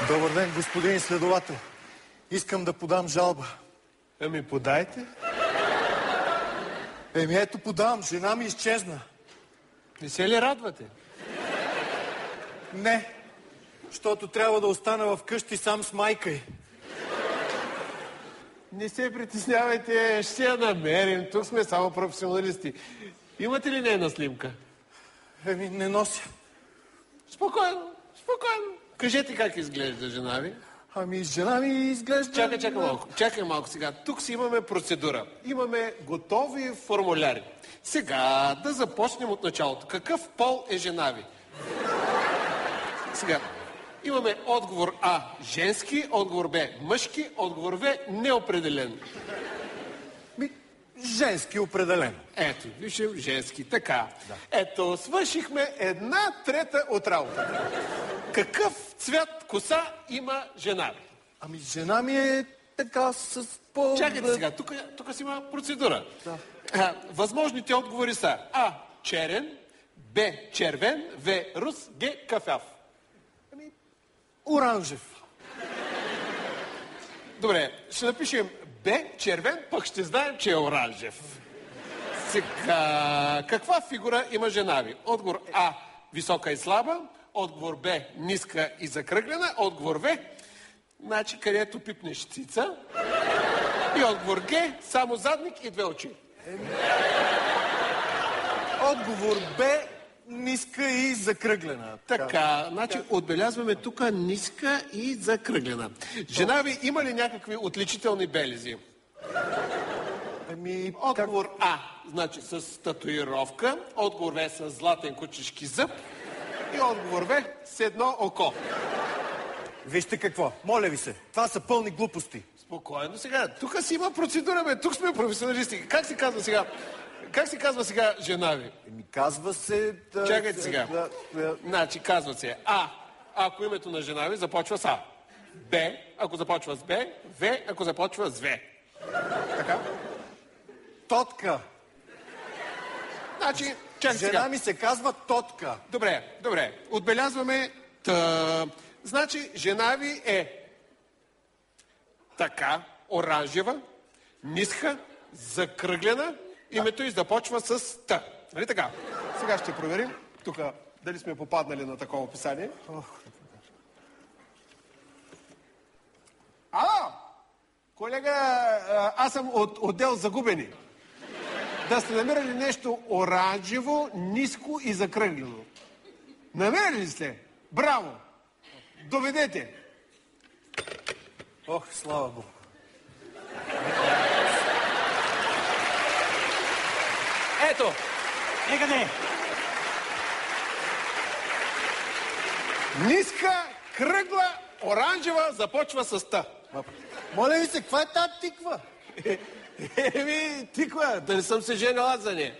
Добър ден, господин следовател. Искам да подам жалба. Ами подайте. Ето подавам, жена ми изчезна. Не се ли радвате? Не, защото трябва да остана вкъщи сам с майка й. Не се притеснявайте, ще я намерим. Тук сме само професионалисти. Имате ли нейна снимка? Не нося. Спокойно, спокойно. Кажете как изглежда жена ви. Жена ми изглежда... Чакай малко сега. Тук си имаме процедура. Имаме готови формуляри. Сега да започнем от началото. Какъв пол е жена ви? Сега, имаме отговор А – женски, отговор Б – мъжки, отговор В – неопределен. Женски определено. Ето, вижте, женски, така. Да. Ето, свършихме 1/3 от работата. Какъв цвят коса има жена ви? Жена ми е така с по... Чакайте сега, тук си има процедура. Да. Възможните отговори са А – черен, Б – червен, В – рус, Г – кафяв. Оранжев. Добре, ще напишем Б – червен, пък ще знаем, че е оранжев. Сега, каква фигура има жена ви? Отговор А – висока и слаба, отговор Б – ниска и закръглена, отговор В – значи където пипнеш цица, и отговор Г – само задник и 2 очи. Отговор Б – ниска и закръглена. Така, значи отбелязваме тук ниска и закръглена. Жена ви има ли някакви отличителни белези? Отговор А, значи с татуировка, отговор В с златен кучешки зъб и отговор В с едно око. Вижте какво, моля ви се, това са пълни глупости. Спокойно сега, тук си има процедура, бе, тук сме професионалисти. Как се казва сега? Как се казва сега жена ви? Казва се... Чакайте сега. Значи казва се А, ако името на жена ви започва с А. Б, ако започва с Б. В, ако започва с В. Така? Тотка. Значи, чакай сега. Жена ми се казва Тотка. Добре. Отбелязваме Значи, жена ви е така, оранжева, ниска, закръглена, името й започва с Т. Нали така? Сега ще проверим тук дали сме попаднали на такова описание. Ало! Колега, аз съм от отдел загубени. Да сте намерили нещо оранжево, ниско и закръглено. Намерили ли сте? Браво! Доведете! Слава Богу. Ето! Некъде! Ниска, кръгла, оранжева, започва с Т. Моля ви се, каква е тази тиква? Тиква, да не съм се женила за нея.